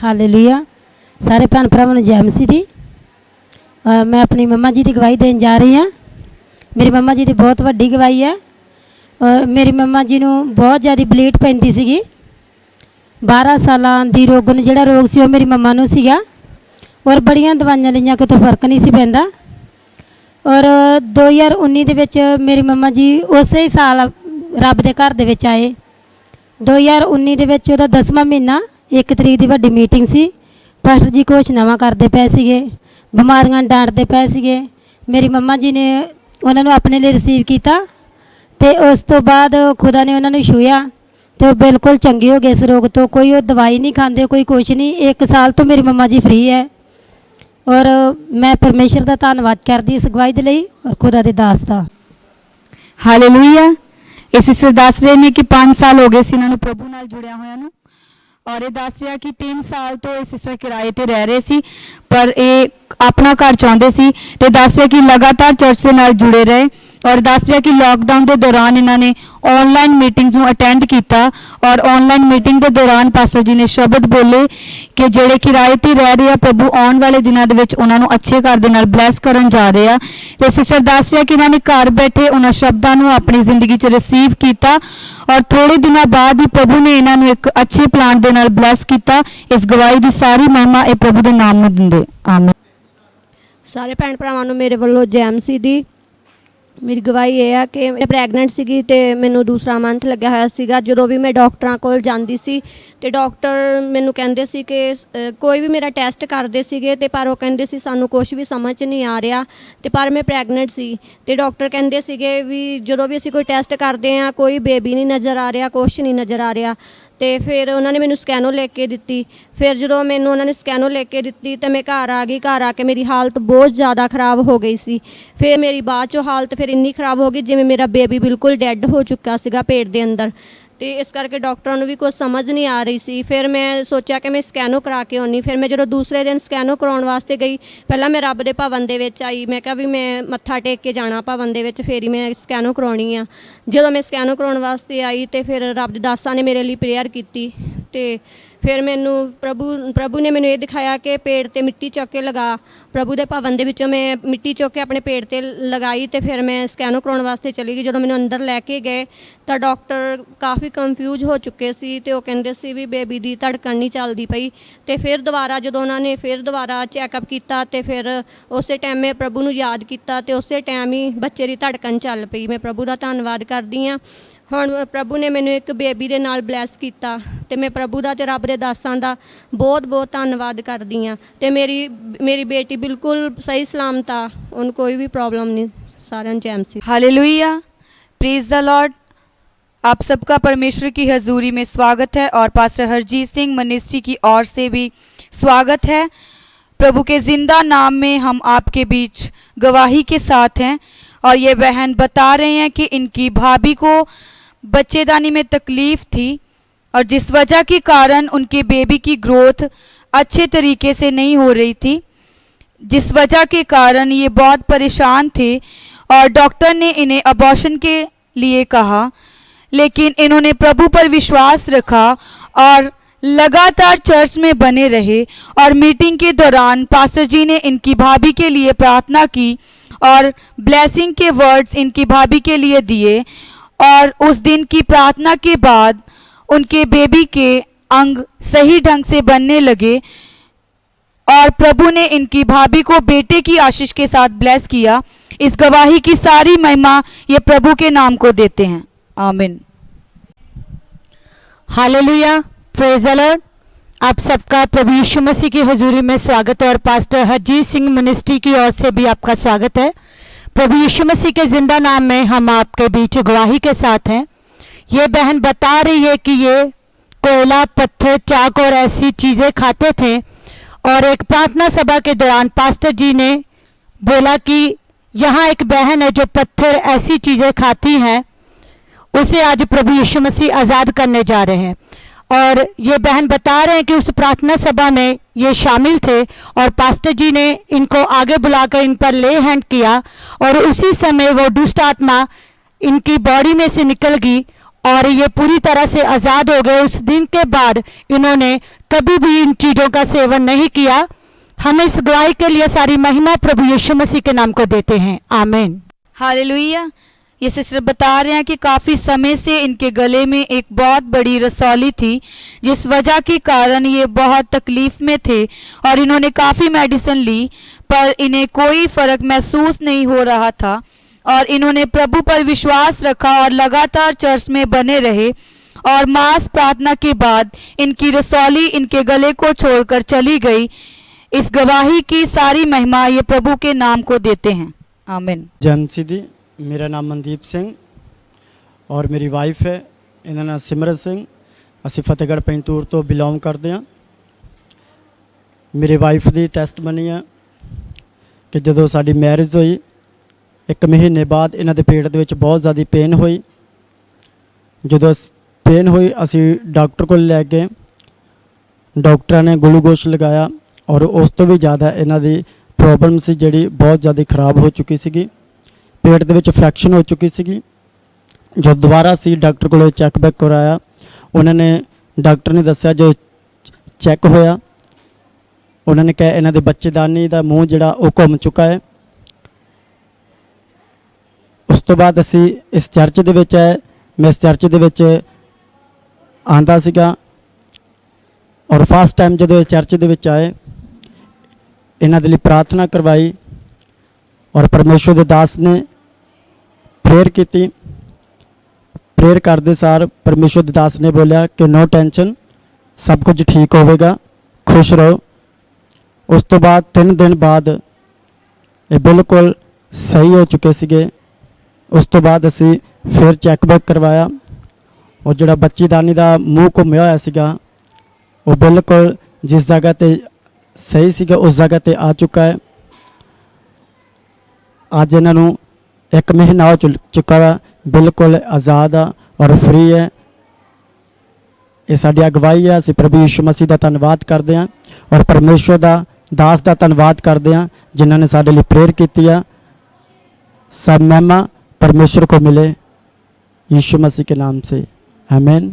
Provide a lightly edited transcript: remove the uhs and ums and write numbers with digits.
Hallelujah. सारे भैन भरावां नूं जय मसीह दी। मैं अपनी मम्मा जी की गवाही देन जा रही हाँ। मेरी मम्मा जी की बहुत वड्डी गवाही है। और मेरी मम्मा जी नूं बहुत ज़्यादा ब्लीड पैंदी सीगी। 12 सालां दी रोगन जिहड़ा रोग सी मेरी मम्मा नूं सीगा और बड़ियां दवाइयां लईयां कितों फर्क नहीं सी पैंदा। और 2019 दे विच मेरी मम्मा जी उस ही साल रब दे घर दे विच आए। 2019 दे विच उहदा 10वां महीना 1 तरीक की वड्डी मीटिंग सी। पास्टर जी घोषणावां करते पे सीगे, बीमारियां डांटते पे सीगे। मेरी मम्मा जी ने उन्होंने अपने लिए रिसीव किया तो उस तो बाद खुदा ने उन्होंने छूया तो बिल्कुल चंगे हो गए इस रोग तो। कोई वो दवाई नहीं खाते, कोई कुछ नहीं। 1 साल तो मेरी मम्मा जी फ्री है। और मैं परमेश्वर का धन्नवाद करदी इस गवाही दे लई और खुदा दे दास दा। हालेलुया। इस सिस्टर दस रहे ने कि 5 साल हो गए सी इन्होंने प्रभु नाल जुड़िया होया नूं। और ये दस रहा कि 3 साल तो ये सिस्टर किराए पर रह रहे सी पर ये अपना घर चाहते सी। तो दस रहा कि लगातार चर्च के नाल जुड़े रहे। और दस रहा कि लॉकडाउन के दौरान इन्होंने ऑनलाइन मीटिंग अटेंड किया। और ऑनलाइन मीटिंग के दौरान पास्टर जी ने शब्द बोले कि जेड़े किराए पर रह रहे हैं प्रभु आने वाले दिनों के उन्होंने अच्छे घर के ब्लैस करन जा रहे हैं। तो सिस्टर दस रहा कि इन्होंने घर बैठे उन्होंने शब्दों को अपनी जिंदगी च रिसीव किया और थोड़े दिनों बाद ही प्रभु ने इन्होंने एक अच्छे प्लान के ब्लैस किया। इस गवाही की सारी महिमा ये प्रभु के नाम में दिंदे। आमीन। सारे भैन भरावां नूं मेरे वालों जय मसीह दी। मेरी गवाही ये है कि मैं प्रैगनेंट सी तो मैनू दूसरा मंथ लग्या होया सीगा। जो भी मैं डॉक्टरां कोल जांदी सी ते डॉक्टर मैनू कहंदे सी कि कोई भी मेरा टेस्ट करदे सीगे ते पर वो कहंदे सी सानू कुछ भी समझ नहीं आ रहा ते पर मैं प्रैगनेंट सी ते डॉक्टर कहंदे सीगे भी जो भी असीं कोई टेस्ट करते हैं कोई बेबी नहीं नज़र आ रहा, कुछ नहीं नज़र आ रहा। तो फिर उन्होंने मैनू स्कैनो लेके दी। फिर जो मैनू उन्होंने स्कैनो लेके दी तो मैं घर आ गई। घर आके मेरी हालत बहुत ज़्यादा खराब हो गई सी। फिर मेरी बाद चो हालत फिर इन्नी खराब हो गई जिवें मेरा बेबी बिल्कुल डैड हो चुका सीगा पेट के अंदर। तो इस करके डॉक्टरों को भी कुछ समझ नहीं आ रही सी। फिर मैं सोचा कि मैं स्कैनो करा के आनी। फिर मैं जो दूसरे दिन स्कैनो कराउण वास्ते गई, पहला मैं रब दे भवन दे विच आई। मैं कहा भी मैं मत्था टेक के जाना भवन दे विच, फिर ही मैं स्कैनो कराउणी आ। जो मैं स्कैनो कराउण वास्ते आई तो फिर रब दे दासां ने मेरे लिए प्रेयर की। तो फिर मैनू प्रभु ने मैनू ये दिखाया कि पेट ते मिट्टी चुक के लगा। प्रभु के भवन दे विचों मैं मिट्टी चुक के अपने पेट ते लगाई तो फिर मैं स्कैनो कराउण वास्ते चली गई। जो मैनू अंदर लैके गए तो डॉक्टर काफ़ी कंफ्यूज हो चुके सी ते वो कहंदे सी भी बेबी की धड़कन नहीं चलती पई। तो फिर दोबारा जो उन्होंने फिर दोबारा चैकअप किया तो फिर उस टाइम मैं प्रभु नूं याद किया तो उस टाइम ही बच्चे की धड़कन चल पई। मैं प्रभु का धन्नवाद करदी हाँ। हुण प्रभु ने मैनू एक बेबी के नाल ब्लैस किया तो मैं प्रभु का तो रब दे दासां दा बहुत बहुत धन्नवाद करदी हाँ। तो मेरी बेटी बिल्कुल सही सलामत आ, उन्हें कोई भी प्रॉब्लम नहीं। सारिआं नूं जय मसीह। हालेलुया। Praise the Lord. आप सबका परमेश्वर की हजूरी में स्वागत है और पास्टर हरजीत सिंह मिनिस्ट्री की ओर से भी स्वागत है। प्रभु के जिंदा नाम में हम आपके बीच गवाही के साथ हैं। और ये बहन बता रहे हैं कि इनकी भाभी को बच्चेदानी में तकलीफ़ थी और जिस वजह के कारण उनके बेबी की ग्रोथ अच्छे तरीके से नहीं हो रही थी, जिस वजह के कारण ये बहुत परेशान थे और डॉक्टर ने इन्हें अबॉर्शन के लिए कहा। लेकिन इन्होंने प्रभु पर विश्वास रखा और लगातार चर्च में बने रहे। और मीटिंग के दौरान पास्टर जी ने इनकी भाभी के लिए प्रार्थना की और ब्लेसिंग के वर्ड्स इनकी भाभी के लिए दिए। और उस दिन की प्रार्थना के बाद उनके बेबी के अंग सही ढंग से बनने लगे और प्रभु ने इनकी भाभी को बेटे की आशीष के साथ ब्लेस किया। इस गवाही की सारी महिमा ये प्रभु के नाम को देते हैं। आमीन। हालेलुया। Praise the Lord. आप सबका प्रभु यीशु मसीह की हजूरी में स्वागत है और पास्टर हरजीत सिंह मिनिस्ट्री की ओर से भी आपका स्वागत है। प्रभु यीशु मसीह के जिंदा नाम में हम आपके बीच गवाही के साथ हैं। ये बहन बता रही है कि ये कोयला, पत्थर, चाक और ऐसी चीज़ें खाते थे और एक प्रार्थना सभा के दौरान पास्टर जी ने बोला कि यहाँ एक बहन है जो पत्थर ऐसी चीज़ें खाती हैं, उसे आज प्रभु यीशु मसीह आज़ाद करने जा रहे हैं। और ये बहन बता रहे हैं कि उस प्रार्थना सभा में ये शामिल थे और पास्टर जी ने इनको आगे बुलाकर इन पर ले हैंड किया और उसी समय वो दुष्ट आत्मा इनकी बॉडी में से निकल गई और ये पूरी तरह से आज़ाद हो गए। उस दिन के बाद इन्होंने कभी भी इन चीज़ों का सेवन नहीं किया। हम इस गवाही के लिए सारी महिमा प्रभु यीशु मसीह के नाम को देते हैं। आमीन। हालेलुया। ये सिस्टर बता रहे हैं कि काफ़ी समय से इनके गले में एक बहुत बड़ी रसौली थी, जिस वजह के कारण ये बहुत तकलीफ में थे और इन्होंने काफ़ी मेडिसिन ली, पर इन्हें कोई फ़र्क महसूस नहीं हो रहा था। और इन्होंने प्रभु पर विश्वास रखा और लगातार चर्च में बने रहे, और मास प्रार्थना के बाद इनकी रसौली इनके गले को छोड़कर चली गई। इस गवाही की सारी महिमा ये प्रभु के नाम को देते हैं। आमीन। जैमसी दी, मेरा नाम मनदीप सिंह और मेरी वाइफ है, इन्होंने नाम सिमरत सिंह। ਅਸੀਂ ਫਤਿਹਗੜ੍ਹ ਪੈਂਤੂਰ ਤੋਂ ਬਿਲੋਂਗ ਕਰਦੇ ਹਾਂ। ਮੇਰੇ ਵਾਈਫ ਦੀ ਟੈਸਟ ਬਣੀ ਆ ਕਿ ਜਦੋਂ ਸਾਡੀ ਮੈਰਿਜ ਹੋਈ 1 ਮਹੀਨੇ ਬਾਅਦ ਇਹਨਾਂ ਦੇ ਪੇਟ ਦੇ ਵਿੱਚ ਬਹੁਤ ਜ਼ਿਆਦਾ ਪੇਨ ਹੋਈ। ਜਦੋਂ ਪੇਨ ਹੋਈ ਅਸੀਂ ਡਾਕਟਰ ਕੋਲ ਲੈ ਗਏ। ਡਾਕਟਰਾਂ ਨੇ ਗਲੂਕੋਜ਼ ਲਗਾਇਆ ਔਰ ਉਸ ਤੋਂ ਵੀ ਜ਼ਿਆਦਾ ਇਹਨਾਂ ਦੀ ਪ੍ਰੋਬਲਮ ਸੀ ਜਿਹੜੀ ਬਹੁਤ ਜ਼ਿਆਦਾ ਖਰਾਬ ਹੋ ਚੁੱਕੀ ਸੀਗੀ। पेट ਦੇ ਵਿੱਚ ਇਨਫੈਕਸ਼ਨ ਹੋ ਚੁੱਕੀ ਸੀਗੀ। ਜੋ ਦੁਬਾਰਾ ਅਸੀਂ ਡਾਕਟਰ ਕੋਲ ਚੈੱਕਬੈਕ ਕਰਾਇਆ, ਉਹਨਾਂ ਨੇ ਡਾਕਟਰ ਨੇ ਦੱਸਿਆ ਜੋ ਚੈੱਕ ਹੋਇਆ, ਉਹਨਾਂ ਨੇ ਕਿਹਾ ਇਹਨਾਂ ਦੇ ਬੱਚੇਦਾਨੀ ਦਾ ਮੂੰਹ ਜਿਹੜਾ ਉਹ ਘੁੰਮ ਚੁੱਕਾ ਹੈ। ਉਸ ਤੋਂ ਬਾਅਦ ਅਸੀਂ ਇਸ ਚਰਚ ਦੇ ਵਿੱਚ ਆਏ। ਮੈਂ ਇਸ ਚਰਚ ਦੇ ਵਿੱਚ ਆਂਦਾ ਸੀਗਾ ਔਰ ਫਸਟ ਟਾਈਮ ਜਦੋਂ ਇਸ ਚਰਚ ਦੇ ਵਿੱਚ ਆਏ ਇਹਨਾਂ ਦੇ ਲਈ ਪ੍ਰਾਰਥਨਾ ਕਰਵਾਈ और परमेश्वर के दास ने प्रेयर की। प्रेयर करते सार परमेश्वर के दास ने बोलिया कि नो टेंशन, सब कुछ ठीक होगा, खुश रहो। उस तो बाद 3 दिन बाद ये बिल्कुल सही हो चुके थे। उस तो बाद असी फिर चैकबैक करवाया और जोड़ा बच्चीदानी का मूँह घूमिया होया सीगा वो बिल्कुल जिस जगह पर सही सीगा उस जगह पर आ चुका है। ਅੱਜ ਇਹਨਾਂ ਨੂੰ 1 ਮਹੀਨਾ ਹੋ ਚੁੱਕਾ ਵਾ, ਬਿਲਕੁਲ ਆਜ਼ਾਦ ਆ ਔਰ ਫ੍ਰੀ ਹੈ। ਇਹ ਸਾਡੀ ਅਗਵਾਈ ਹੈ। ਅਸੀਂ ਪ੍ਰਭੂ ਯਿਸੂ ਮਸੀਹ ਦਾ ਧੰਨਵਾਦ ਕਰਦੇ ਹਾਂ ਔਰ ਪਰਮੇਸ਼ਵਰ ਦਾ ਦਾਸ ਦਾ ਧੰਨਵਾਦ ਕਰਦੇ ਹਾਂ ਜਿਨ੍ਹਾਂ ਨੇ ਸਾਡੇ ਲਈ ਪ੍ਰੇਅਰ ਕੀਤੀ ਆ। सब महिमा परमेश्वर को मिले यीशु मसीह के नाम से, आमीन।